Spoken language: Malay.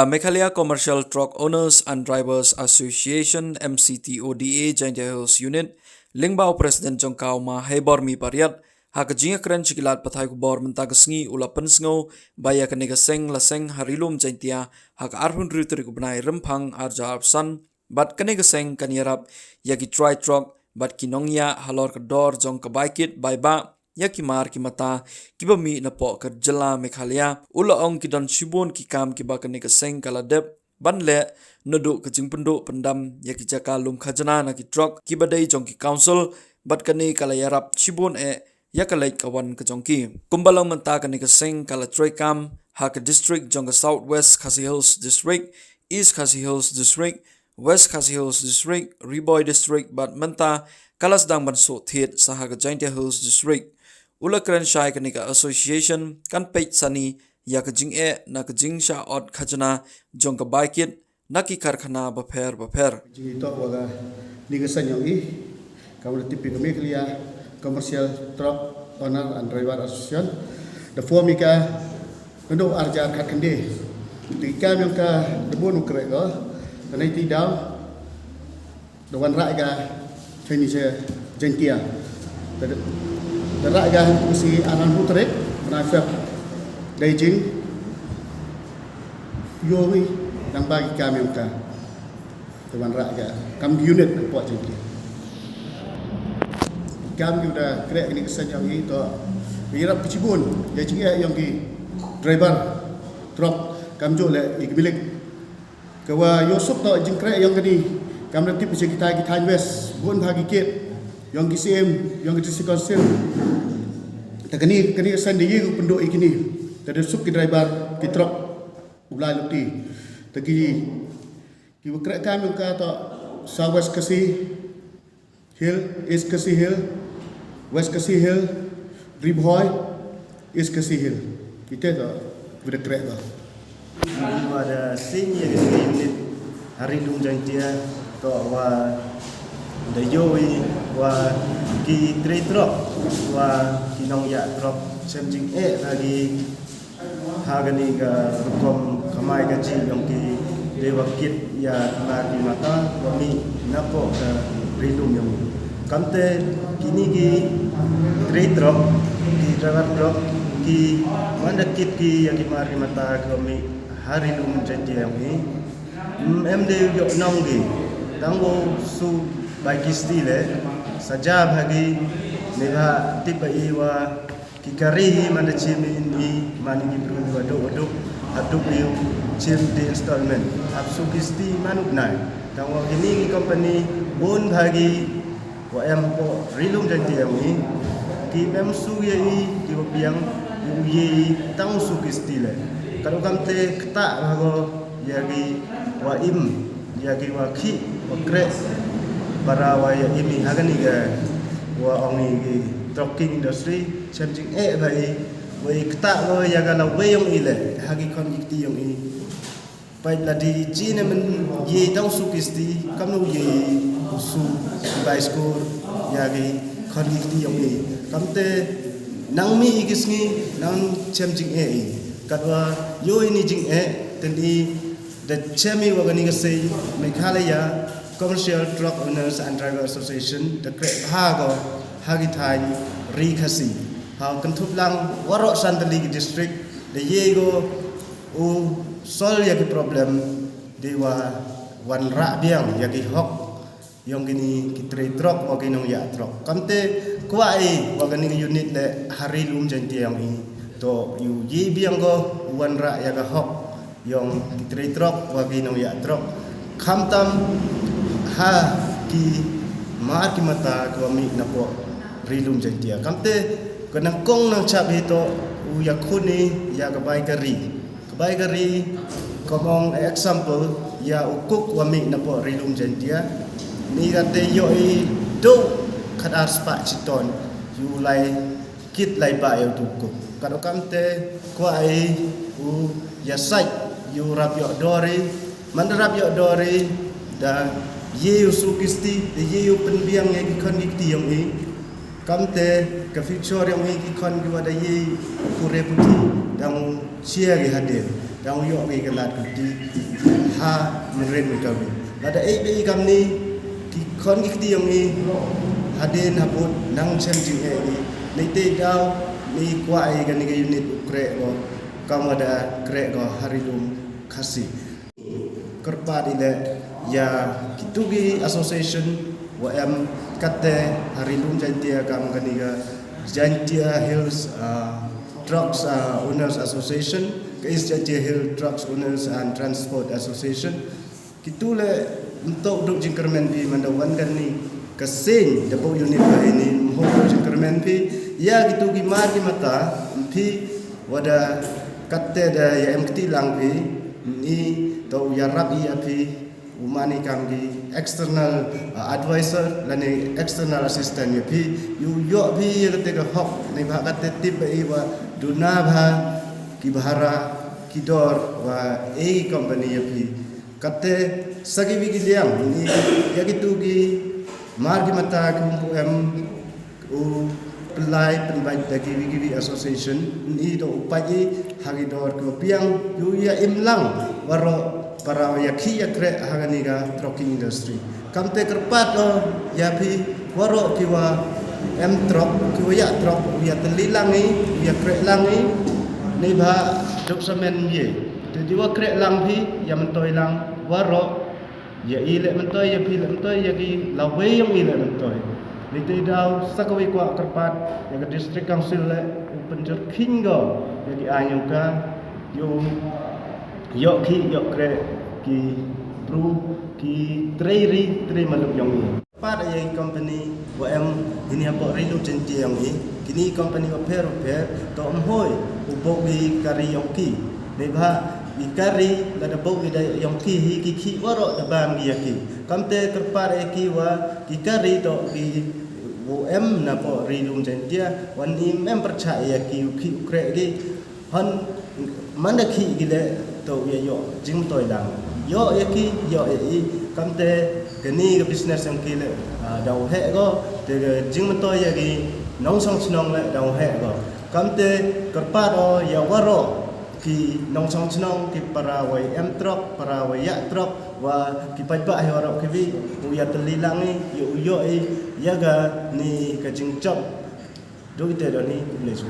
Ka Meghalaya Commercial Truck Owners and Drivers Association MCTODA Jaintia Hills Unit Lingbao President Jongkau Ma Hebor Mi Pariat hak jinga keren cikilat pathai kubor mentagasngi ulapan sngo baya kanega seng laseng harilum Jaintia hak arhun ritri kubnai rempang arja arsan bat kanega seng kanyarap yaki try truck bat kinongya halor kedor jong kebaikit baiba yaki mar ki mata kiba mi napo ke jela Meghalaya ula ong kidon shibon ki kam kiba kanega seng kaladep banle noduk ke jing penduk pendam yaki jaka lum khajana na ki truck kiba dai jong ki council bat kane kala yarap shibon yakalai kawan ke jongki kumbalang menta kanega seng kala troy kam hak district jong southwest Khasi Hills district east Khasi Hills district West Khasi Hills District, Riboy District, bat menta kalas dang banso thiet sahaga Jaintia Hills District. Ula keren syai kanika association kan page sani ya kejing na kejing sya od khajana jong ka baikit naki karkhana baper. Jing itu waga ligasan yang kamu tipi kami kelia Commercial Truck Owner and Driver Association. The form ika untuk arja kat kende. Tika yang ka debun ukrego. Karena tidak, dengan rakyat Chinese Jaintia, rakyat si anak putri, menafik Beijing, Yoi yang bagi kami muka, dengan rakyat kami unit buat Jaintia. Kami sudah kerja ini kesan yang itu, irap kecibun, jadi yang di driver truck kami jual milik. Kawa Yosuf tak jengkrak yang kini kami nanti bisa kita invest bukan bagi kit yang KCM yang district council tak kini sendiri penduk ini tadi sup ki driver ki truck ulai luti tadi ki krak kami kata Southwest Khasi Hill East Khasi Hill West Khasi Hill Riboy East Khasi Hill kita tak berkrak tak pada senior unit Harilum Jaintia to wa dayoi wa ki trade drop wa kinong ya drop semjing lagi hagani ga rukom kamai gaji yang ki dewa kit ya mati mata kami napo ka Harilum yang kamte kini ki trade drop ki driver drop ki mana kit ki yang ki mari mata kami Harilum Jaintia ini, MD yo nonggi, tanggo su bagi stile, saja bagi nega tiba iwa kikari mana cimi ini mana gibru waduk aduk iu cim di installment, absu kisti manuk nai, tanggo ini company bon bagi WM po Harilum Jaintia ini, ki su ye ki biang ye tang su kistile. Kalau kami ketak bahawa yagi waim yagi waki wakre para waya ini hagani ga wa ongi trucking industry changing bai wai ketak bahawa yaga la wayong ile hagi konjikti yang ini pai ladi China men ye tang sukisti kamu ye usu bai skor yagi konjikti yang ini kamte nangmi igisngi nang changing kadwa yo ini jing tadi the chemi wagani gasai Meghalaya Commercial Truck Owners and Driver Association the great hago hagitai rikasi how kentup lang warok santali district the yego u sol yaki problem dewa wan rak biang yaki hok yang gini kitri truck wagini ya truck kamte kuai wagani unit le Harilum Jaintia yang ini to yu ye biang go wan ra ya ga hok yang kitri truck wagi nong ya truck khamtam ha ki mar ki mata ko mi na po Harilum Jaintia kamte kana kong nang chap hito u ya khuni ya ga bai gari komong example ya ukuk wa mi na po Harilum Jaintia ni ga te yo i do khadar spa chiton yu lai kit lai ba ya ukuk kalau kamte kuai u ya sai yu rabyo dori mandarabyo dori da ye usukisti de ye penbiang yang ikon yang ini kamte ke future yang ini ikon dua da ye kureputi dang sia gi hadir dang yo gi kelat kuti ha menren kami ada be kam ni ki kon ki ti yang ni hadir haput nang chen ji ni te dau ni kwa ai kan ni unit ukre ko kam ada kre ko harilum khasi kerpat ile ya kitugi association WM kate harilum jantia kam kaniga Jantia Hills Trucks Owners Association Kais Jantia Hill Trucks Owners and Transport Association kitule untuk duk jingkermen pi mandawan kan ni kesing depo unit ini mohon jingkermen pi ya gitu gimar di mata pi wada kate da ya MKT lang pi ni tau ya rabi pi umani kami external advisor dan external assistant ya pi yo pi ketika hok ni bah kata tip ba duna bah ki bahara ki dor wa company ya pi kate sagi bi liang ni ya gitu gi margi mata ku u pelai penbaik dagi bi association ni do upai hagi dor ku piang yu ya imlang waro para yakhi yakre haganiga trucking industry kamte kerpat ya pi waro kiwa truck kiwa ya truck ya telilangi ya kre langi ni ba doksamen ye jadi wa kre lang pi ya mentoi lang waro ya ile mentoi ya pi mentoi ya ki lawe yang ile mentoi ni te dau sakawi kwa kerpat ya ke district council le penjur kingo ya ki ayuka yo ki yo kre ki bru ki trei maluk yang ni pada yang company WM ini apa rilu janji yang ni kini company repair to amhoi ubok di kari yang ki nebha di kari la da bok di yang ki ki waro da bam gi yaki kamte kerpar ki wa ki kari to ki WM na po rilu janji wan ni mem percaya ki ukre gi han mana ki gile to ya yo jing toy dang yo yaki yo kamte kini ke business yang kile dau he go te jing toy yaki nong song snong le dau he go kamte kerpat ya waro ki nong song snong ki para wai truck para wai ya truck wa ki pajba he waro ki bi ya telilangi yo ya ga ni ka jing chop do ite do ni please